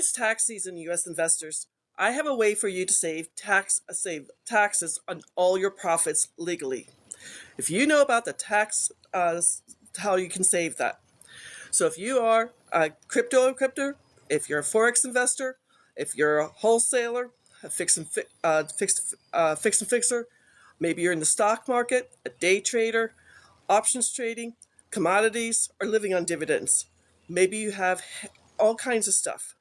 it's tax season, U.S. investors. I have a way for you to save taxes on all your profits legally. If you know about the tax, how you can save that. So if you are a crypto encryptor, if you're a forex investor, if you're a wholesaler, a fix and fixer, maybe you're in the stock market, a day trader, options trading, commodities, or living on dividends. Maybe you have all kinds of stuff.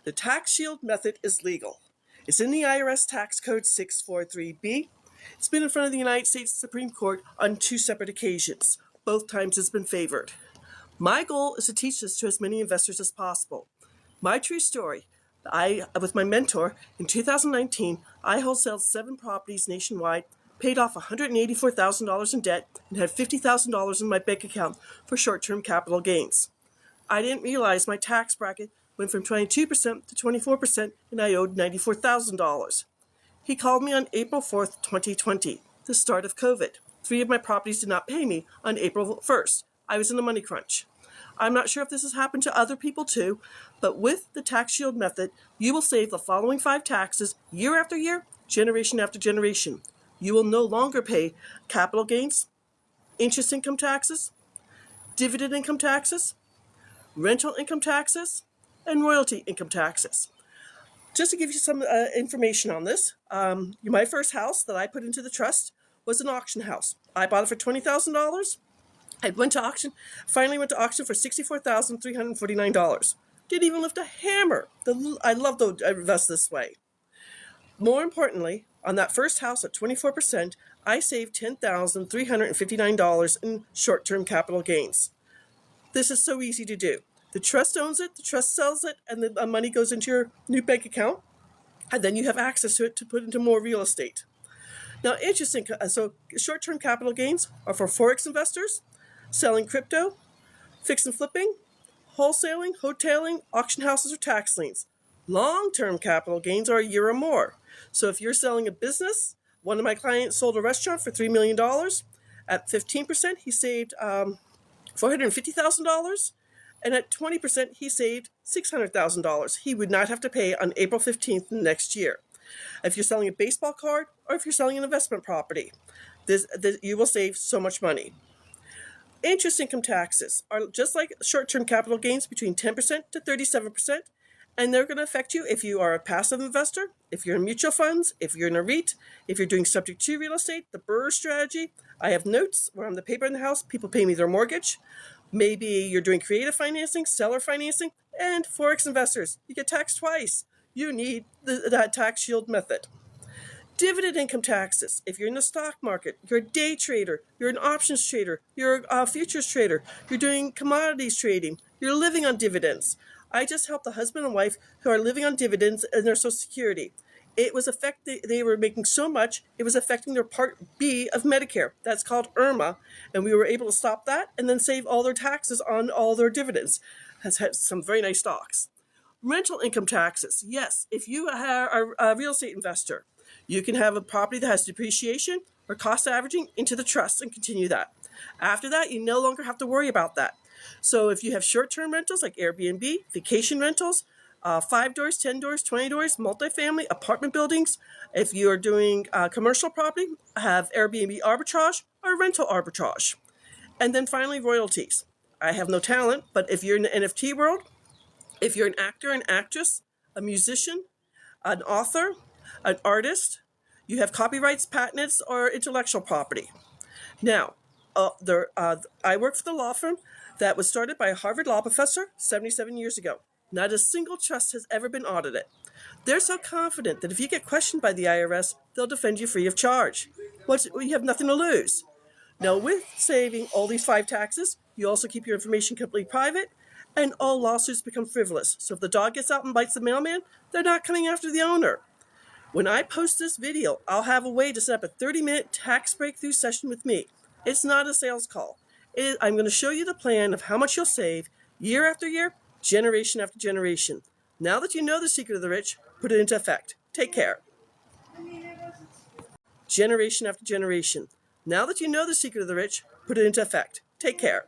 The TaxShield method is legal. It's in the IRS Tax Code 643B. It's been in front of the United States Supreme Court on 2 separate occasions. Both times it's been favored. My goal is to teach this to as many investors as possible. My true story, with my mentor, in 2019, I wholesaled 7 properties nationwide, paid off $184,000 in debt, and had $50,000 in my bank account for short-term capital gains. I didn't realize my tax bracket went from 22% to 24%, and I owed $94,000. He called me on April 4th, 2020, the start of COVID. 3 of my properties did not pay me on April 1st. I was in a money crunch. I'm not sure if this has happened to other people too, but with the TaxShield method, you will save the following 5 taxes year after year, generation after generation. You will no longer pay capital gains, interest income taxes, dividend income taxes, rental income taxes, and royalty income taxes. Just to give you some information on this, my first house that I put into the trust was an auction house. I bought it for $20,000. I finally went to auction for $64,349. Didn't even lift a hammer. I love to invest this way. More importantly, on that first house at 24%, I saved $10,359 in short-term capital gains. This is so easy to do. The trust owns it, the trust sells it, and the money goes into your new bank account, and then you have access to it to put into more real estate. Now, so short-term capital gains are for forex investors, selling crypto, fix and flipping, wholesaling, hoteling, auction houses, or tax liens. Long-term capital gains are a year or more. So if you're selling a business, one of my clients sold a restaurant for $3 million. At 15%, he saved $450,000. And at 20%, he saved $600,000. He would not have to pay on April 15th next year. If you're selling a baseball card or if you're selling an investment property, you will save so much money. Interest income taxes are just like short-term capital gains, between 10% to 37%, and they're going to affect you if you are a passive investor, if you're in mutual funds, if you're in a REIT, if you're doing subject to real estate, the BRRRR strategy. I have notes where I'm the paper in the house, people pay me their mortgage. Maybe you're doing creative financing, seller financing, and forex investors. You get taxed twice. You need that TaxShield method. Dividend income taxes. If you're in the stock market, you're a day trader, you're an options trader, you're a futures trader, you're doing commodities trading, you're living on dividends. I just helped the husband and wife who are living on dividends and their Social Security. They were making so much, it was affecting their Part B of Medicare. That's called IRMA, and we were able to stop that and then save all their taxes on all their dividends. Has had some very nice stocks. Rental income taxes. Yes, if you are a real estate investor, you can have a property that has depreciation or cost averaging into the trust and continue that. After that, you no longer have to worry about that. So if you have short-term rentals like Airbnb, vacation rentals, 5 doors, 10 doors, 20 doors, multifamily, apartment buildings. If you are doing commercial property, have Airbnb arbitrage or rental arbitrage. And then finally, royalties. I have no talent, but if you're in the NFT world, if you're an actor, an actress, a musician, an author, an artist, you have copyrights, patents, or intellectual property. Now, I work for the law firm that was started by a Harvard law professor 77 years ago. Not a single trust has ever been audited. They're so confident that if you get questioned by the IRS, they'll defend you free of charge. You have nothing to lose. Now, with saving all these 5 taxes, you also keep your information completely private, and all lawsuits become frivolous. So if the dog gets out and bites the mailman, they're not coming after the owner. When I post this video, I'll have a way to set up a 30-minute tax breakthrough session with me. It's not a sales call. I'm going to show you the plan of how much you'll save year after year, generation after generation. Now that you know the secret of the rich, put it into effect. Take care. Generation after generation. Now that you know the secret of the rich, put it into effect. Take care.